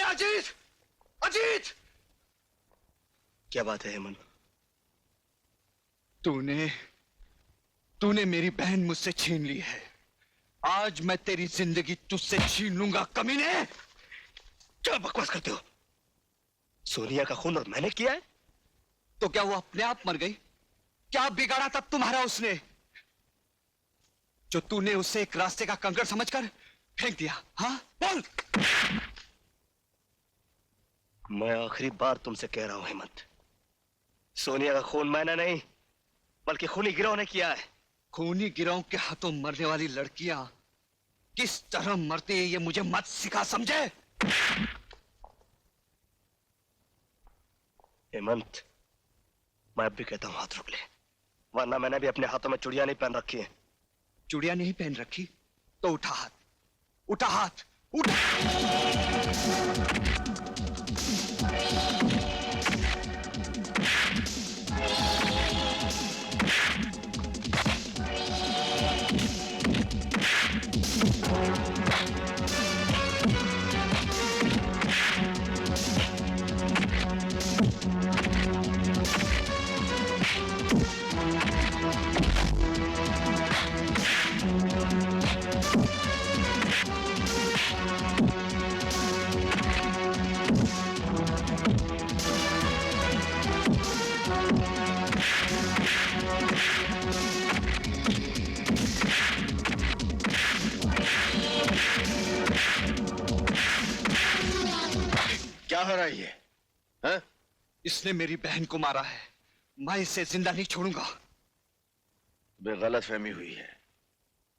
अजीत, अजीत! क्या बात है हेमंत? तूने मेरी बहन मुझसे छीन ली है। आज मैं तेरी जिंदगी तुझसे छीन लूंगा कमीने। क्या बकवास करते हो? सोनिया का खून और मैंने किया है? तो क्या वो अपने आप मर गई? क्या बिगाड़ा तब तुम्हारा उसने, जो तूने उसे एक रास्ते का कंकड़ समझकर फेंक दिया? हाँ, बोल। मैं आखिरी बार तुमसे कह रहा हूं हेमंत, सोनिया का खून मैंने नहीं बल्कि खूनी गिरोह ने किया है। खूनी गिरोह के हाथों मरने वाली लड़कियां किस तरह मरती है ये मुझे मत सिखा, समझे? हेमंत, मैं अब भी कहता हूं हाथ रोक ले, वरना मैंने भी अपने हाथों में चूड़ियां नहीं पहन रखी है। चूड़ियां नहीं पहन रखी तो उठा हाथ, उठा हाथ, उठा। क्या हो रहा है ये? हाँ? इसने मेरी बहन को मारा है, मैं इसे जिंदा नहीं छोड़ूंगा। गलत फहमी हुई है।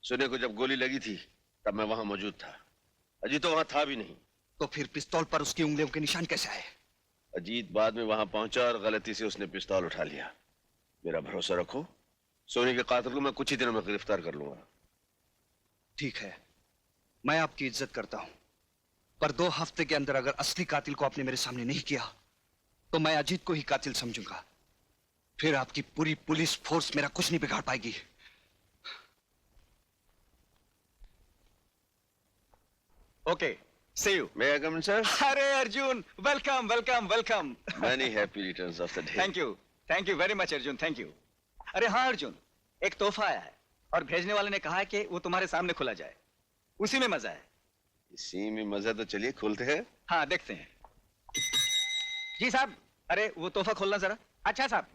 सोनिया को जब गोली लगी थी तब मैं वहां मौजूद था। अजीत तो वहां था भी नहीं। तो फिर पिस्तौल पर उसकी उंगलियों के निशान कैसे आए? अजीत बाद में वहां पहुंचा और गलती से उसने पिस्तौल उठा लिया। मेरा भरोसा रखो, सोनी के कातिल को मैं कुछ ही दिनों में गिरफ्तार कर लूंगा। ठीक है, मैं आपकी इज्जत करता हूं, पर 2 हफ्ते के अंदर अगर असली कातिल को आपने मेरे सामने नहीं किया तो मैं अजीत को ही कातिल समझूंगा। फिर आपकी पूरी पुलिस फोर्स मेरा कुछ नहीं बिगाड़ पाएगी। Okay, see you. May I come in sir? अरे Arjun, welcome welcome welcome. Many happy returns of the day. Thank you very much Arjun, thank you. अरे हाँ अर्जुन, एक तोहफा आया है और भेजने वाले ने कहा है कि वो तुम्हारे सामने खुला जाए, उसी में मजा है। इसी में मजा, तो चलिए खोलते हैं। हाँ देखते हैं। जी साहब, अरे वो तोहफा खोलना जरा। अच्छा साहब।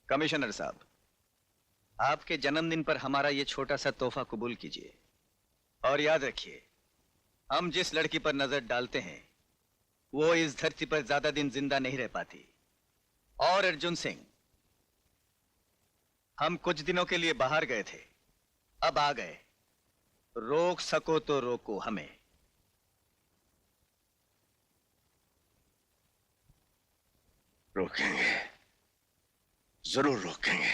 कमिश्नर साहब, आपके जन्मदिन पर हमारा ये छोटा सा तोहफा कबूल कीजिए और याद रखिए, हम जिस लड़की पर नजर डालते हैं वो इस धरती पर ज्यादा दिन जिंदा नहीं रह पाती। और अर्जुन सिंह, हम कुछ दिनों के लिए बाहर गए थे, अब आ गए, रोक सको तो रोको हमें। रोकेंगे, जरूर रोकेंगे।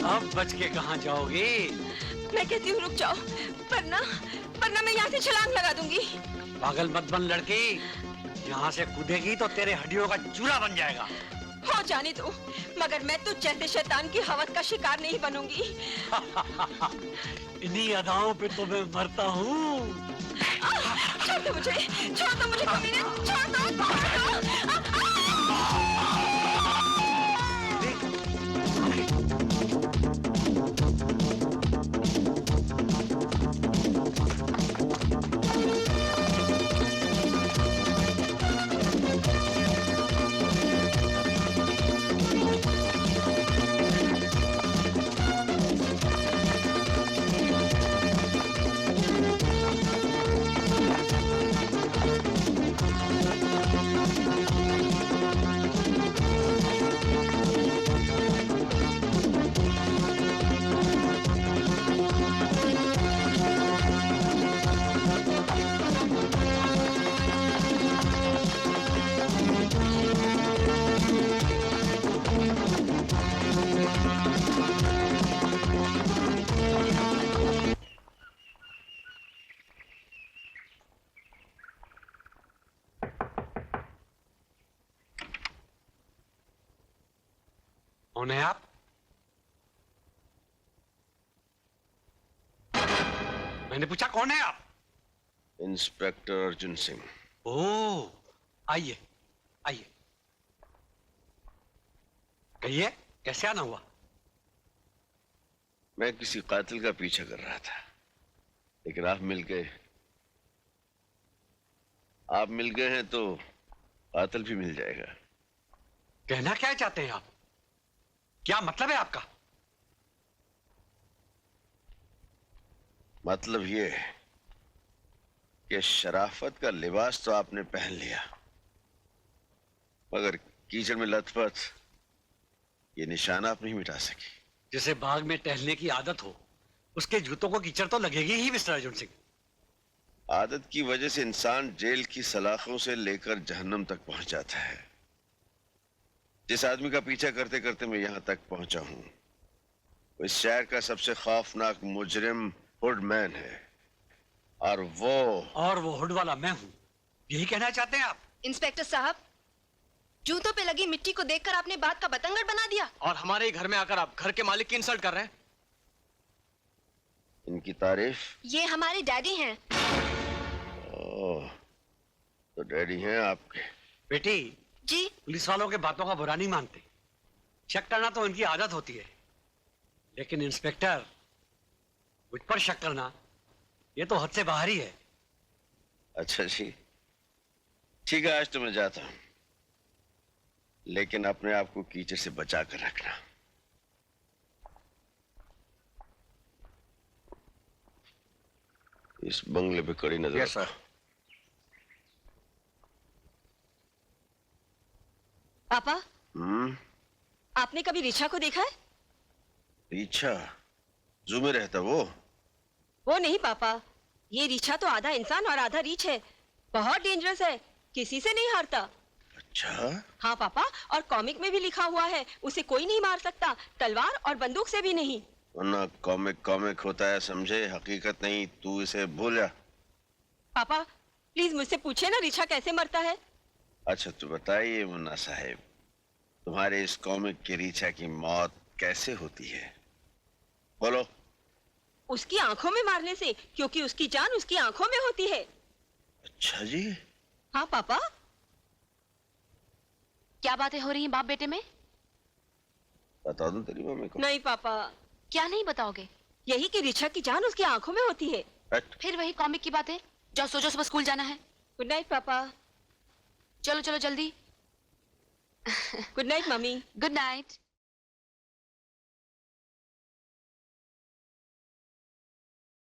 अब बच के कहाँ जाओगी? मैं कहती हूँ रुक जाओ, वरना मैं यहाँ से छलांग लगा दूंगी। पागल मत बन लड़की, यहाँ से कूदेगी तो तेरे हड्डियों का चूरा बन जाएगा। हो जाने दो, मगर मैं तो जैसे शैतान की हवस का शिकार नहीं बनूंगी। इन्हीं अदाओं पे तो मैं मरता हूँ। छोड़ दो मुझे, कमीने, छोड़ दो। कौन है आप? मैंने पूछा कौन है आप? इंस्पेक्टर अर्जुन सिंह। ओह, आइए आइए। कहिए, कैसे आना हुआ? मैं किसी कातिल का पीछा कर रहा था, लेकिन आप मिल गए। आप मिल गए हैं तो कातिल भी मिल जाएगा। कहना क्या चाहते हैं आप? क्या मतलब है आपका? मतलब ये है कि शराफत का लिबास तो आपने पहन लिया, मगर कीचड़ में लथपथ ये निशान आप नहीं मिटा सकी। जिसे बाग में टहलने की आदत हो, उसके जूतों को कीचड़ तो लगेगी ही मिस्टर अर्जुन सिंह। आदत की वजह से इंसान जेल की सलाखों से लेकर जहन्नम तक पहुंच जाता है। जिस आदमी का पीछा करते करते मैं यहां तक पहुंचा हूं, वो इस शहर का सबसे खौफनाक मुजरिम हुडमैन है, और वो हुड वाला मैं हूं, यही कहना चाहते हैं आप? इंस्पेक्टर साहब, जूतों पे लगी मिट्टी को देखकर आपने बात का बतंगड़ बना दिया। और हमारे ही घर में आकर आप घर के मालिक की इंसल्ट कर रहे हैं। इनकी तारीफ। ये हमारे डैडी हैं। ओह, तो डैडी हैं आपके। बेटी जी। पुलिस वालों के बातों का बुरा नहीं मानते, शक करना तो इनकी आदत होती है, लेकिन इंस्पेक्टर मुझ पर शक करना ये तो हद से बाहर ही है। अच्छा जी, ठीक है, आज तो मैं जाता हूं, लेकिन अपने आप को कीचड़ से बचा कर रखना। इस बंगले पे कड़ी नजर यस सर। पापा, आपने कभी रिचा को देखा है? रीछा जू में रहता वो नहीं पापा, ये रिछा तो आधा इंसान और आधा रीछ है। बहुत डेंजरस है, किसी से नहीं हारता। अच्छा, हाँ पापा, और कॉमिक में भी लिखा हुआ है उसे कोई नहीं मार सकता, तलवार और बंदूक से भी नहीं। वरना कॉमिक कॉमिक होता है समझे, हकीकत नहीं। तू इसे भूल जा। पापा प्लीज मुझसे पूछे ना रिछा कैसे मरता है। अच्छा तो बताइए मुन्ना साहेब, तुम्हारे इस कॉमिक की रीछा की मौत कैसे होती है? बोलो। उसकी आंखों में मारने से, क्योंकि उसकी जान उसकी आंखों में होती है। अच्छा जी। हाँ पापा। क्या बातें हो रही हैं बाप बेटे में? बता दूं तेरी मम्मी को? नहीं पापा। क्या नहीं बताओगे? यही कि रिछा की जान उसकी आंखों में होती है। हट। फिर वही कॉमिक की बातें। जाओ सो जाओ, सुबह स्कूल जाना है। गुड नाइट पापा। चलो चलो जल्दी। Good night mummy. Good night.